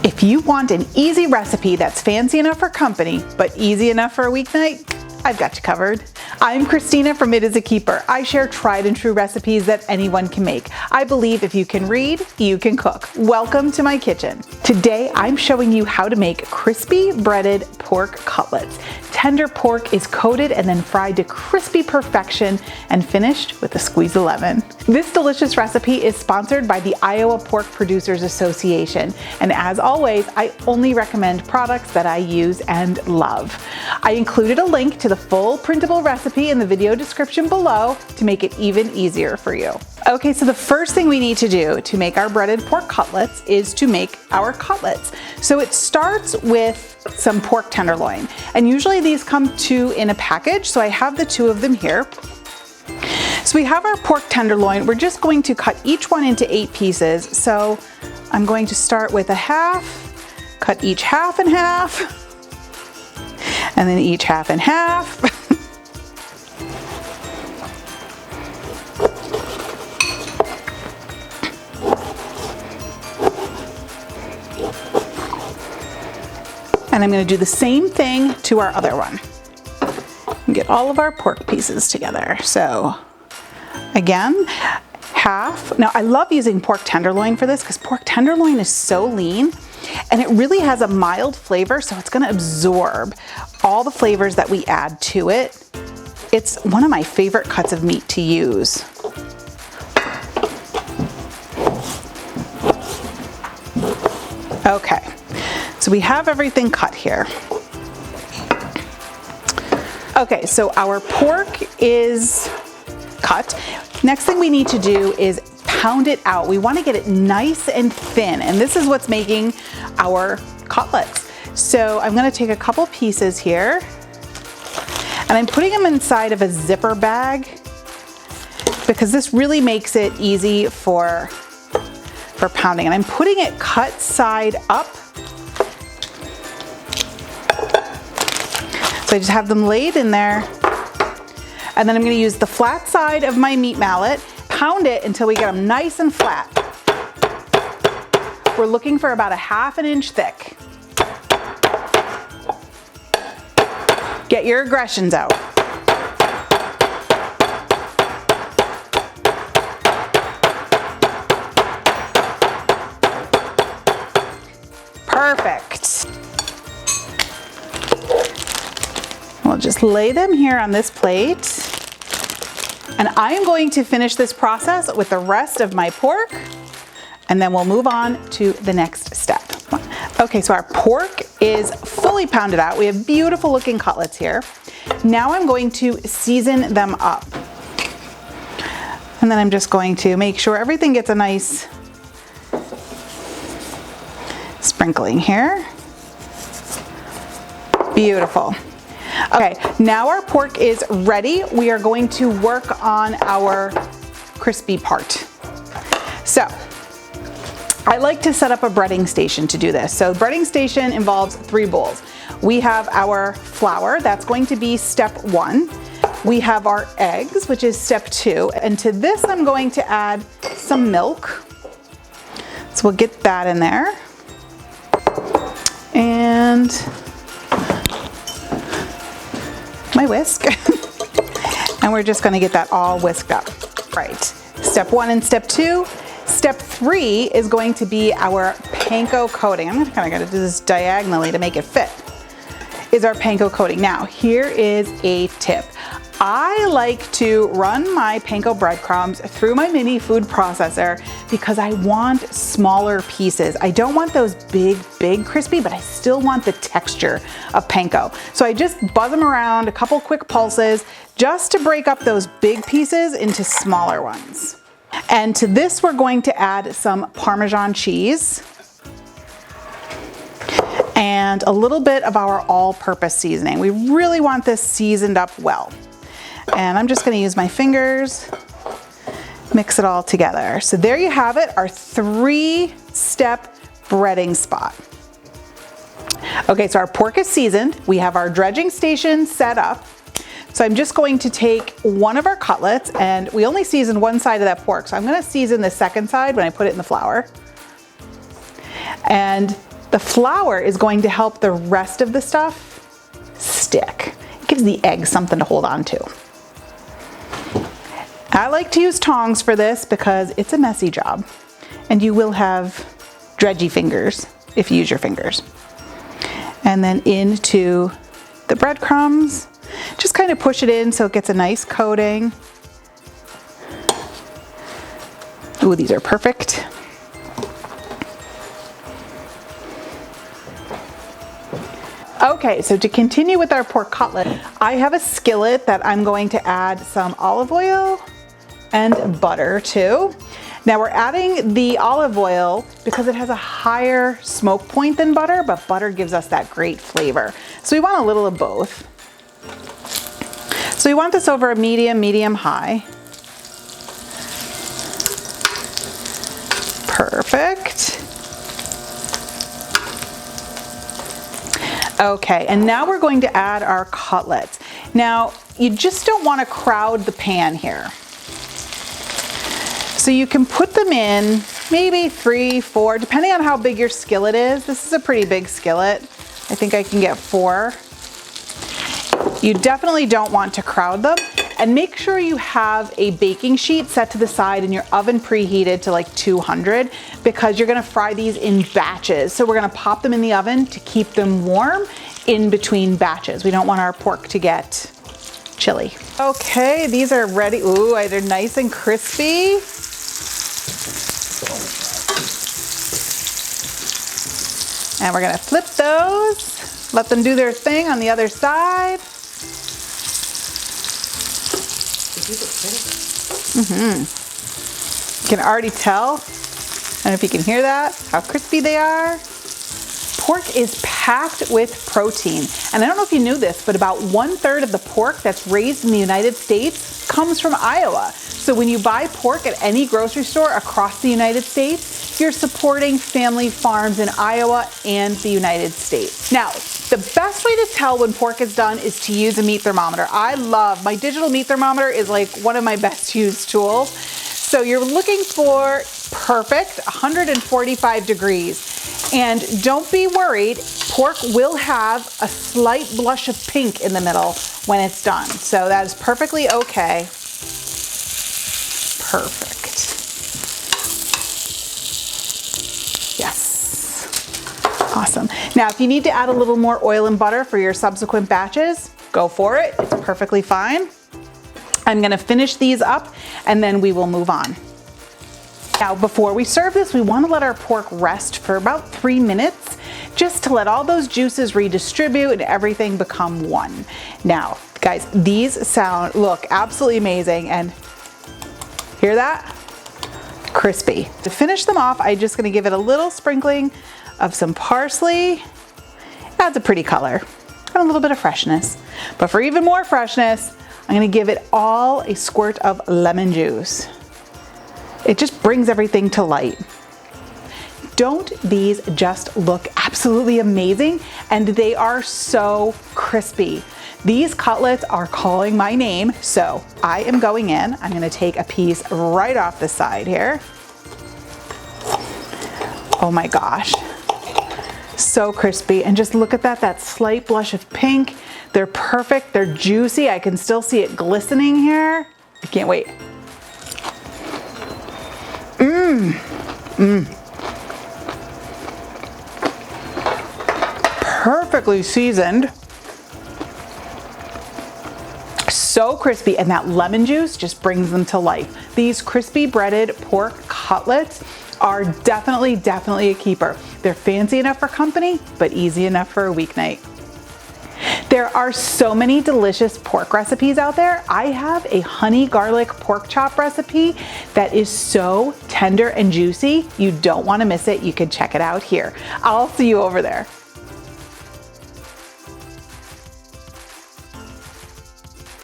If you want an easy recipe that's fancy enough for company, but easy enough for a weeknight, I've got you covered. I'm Christina from It Is a Keeper. I share tried and true recipes that anyone can make. I believe if you can read, you can cook. Welcome to my kitchen. Today, I'm showing you how to make crispy breaded pork cutlets. Tender pork is coated and then fried to crispy perfection and finished with a squeeze of lemon. This delicious recipe is sponsored by the Iowa Pork Producers Association. And as always, I only recommend products that I use and love. I included a link to the full printable recipe in the video description below to make it even easier for you. Okay, so the first thing we need to do to make our breaded pork cutlets is to make our cutlets. So it starts with some pork tenderloin, and usually these come two in a package, so I have the two of them here. So we have our pork tenderloin. We're just going to cut each one into 8 pieces. So I'm going to start with a half, cut each half in half, and then each half in half. And I'm going to do the same thing to our other one. And get all of our pork pieces together. So again, half. Now I love using pork tenderloin for this because pork tenderloin is so lean and it really has a mild flavor, so it's going to absorb all the flavors that we add to it. It's one of my favorite cuts of meat to use. Okay. So we have everything cut here. Okay, so our pork is cut. Next thing we need to do is pound it out. We want to get it nice and thin, and this is what's making our cutlets. So I'm going to take a couple pieces here, and I'm putting them inside of a zipper bag because this really makes it easy for pounding. And I'm putting it cut side up. So I just have them laid in there, and then I'm going to use the flat side of my meat mallet, pound it until we get them nice and flat. We're looking for about a ½ inch thick. Get your aggressions out. Perfect. We'll just lay them here on this plate. And I am going to finish this process with the rest of my pork, and then we'll move on to the next step. Okay, so our pork is fully pounded out. We have beautiful looking cutlets here. Now I'm going to season them up. And then I'm just going to make sure everything gets a nice sprinkling here. Beautiful. Okay, now our pork is ready. We are going to work on our crispy part. So, I like to set up a breading station to do this. So, the breading station involves 3 bowls. We have our flour, that's going to be step 1. We have our eggs, which is step 2. And to this, I'm going to add some milk. So, we'll get that in there. And my whisk. And we're just going to get that all whisked up. Right. Step 1 and step 2. Step 3 is going to be our panko coating. I'm kind of going to do this diagonally to make it fit. Is our panko coating. Now, here is a tip. I like to run my panko breadcrumbs through my mini food processor because I want smaller pieces. I don't want those big crispy, but I still want the texture of panko. So I just buzz them around, a couple quick pulses, just to break up those big pieces into smaller ones. And to this, we're going to add some Parmesan cheese and a little bit of our all-purpose seasoning. We really want this seasoned up well. And I'm just going to use my fingers, mix it all together. So there you have it, our 3-step breading spot. Okay, so our pork is seasoned. We have our dredging station set up. So I'm just going to take one of our cutlets, and we only seasoned one side of that pork. So I'm going to season the second side when I put it in the flour. And The flour is going to help the rest of the stuff stick. It gives the egg something to hold on to. I like to use tongs for this because it's a messy job and you will have dredgy fingers if you use your fingers. And then into the breadcrumbs, just kind of push it in so it gets a nice coating. Ooh, these are perfect. Okay, so to continue with our pork cutlet, I have a skillet that I'm going to add some olive oil and butter to. Now we're adding the olive oil because it has a higher smoke point than butter, but butter gives us that great flavor. So we want a little of both. So we want this over a medium high. Perfect. Okay, and now we're going to add our cutlets. Now, you just don't want to crowd the pan here. So you can put them in maybe 3, 4, depending on how big your skillet is. This is a pretty big skillet. I think I can get 4. You definitely don't want to crowd them. And make sure you have a baking sheet set to the side and your oven preheated to like 200 because you're gonna fry these in batches. So we're gonna pop them in the oven to keep them warm in between batches. We don't want our pork to get chilly. Okay, these are ready. Ooh, they're nice and crispy. And we're gonna flip those, let them do their thing on the other side. You can already tell, I don't know if you can hear that, how crispy they are. Pork is packed with protein. And I don't know if you knew this, but about 1/3 of the pork that's raised in the United States comes from Iowa. So when you buy pork at any grocery store across the United States, you're supporting family farms in Iowa and the United States. Now, the best way to tell when pork is done is to use a meat thermometer. My digital meat thermometer is like one of my best used tools. So you're looking for perfect 145 degrees. And don't be worried, pork will have a slight blush of pink in the middle when it's done. So that is perfectly okay. Perfect. Yes. Awesome. Now, if you need to add a little more oil and butter for your subsequent batches, go for it. It's perfectly fine. I'm gonna finish these up and then we will move on. Now, before we serve this, we wanna let our pork rest for about 3 minutes, just to let all those juices redistribute and everything become one. Now, guys, these look absolutely amazing, and hear that? Crispy. To finish them off, I'm just gonna give it a little sprinkling of some parsley. Adds a pretty color and a little bit of freshness. But for even more freshness, I'm gonna give it all a squirt of lemon juice. It just brings everything to light. Don't these just look absolutely amazing? And they are so crispy. These cutlets are calling my name, so I am going in. I'm gonna take a piece right off the side here. Oh my gosh, so crispy. And just look at that slight blush of pink. They're perfect, they're juicy. I can still see it glistening here. I can't wait. Perfectly seasoned. So crispy, and that lemon juice just brings them to life. These crispy breaded pork cutlets are definitely a keeper. They're fancy enough for company, but easy enough for a weeknight. There are so many delicious pork recipes out there. I have a honey garlic pork chop recipe that is so tender and juicy. You don't want to miss it. You can check it out here. I'll see you over there.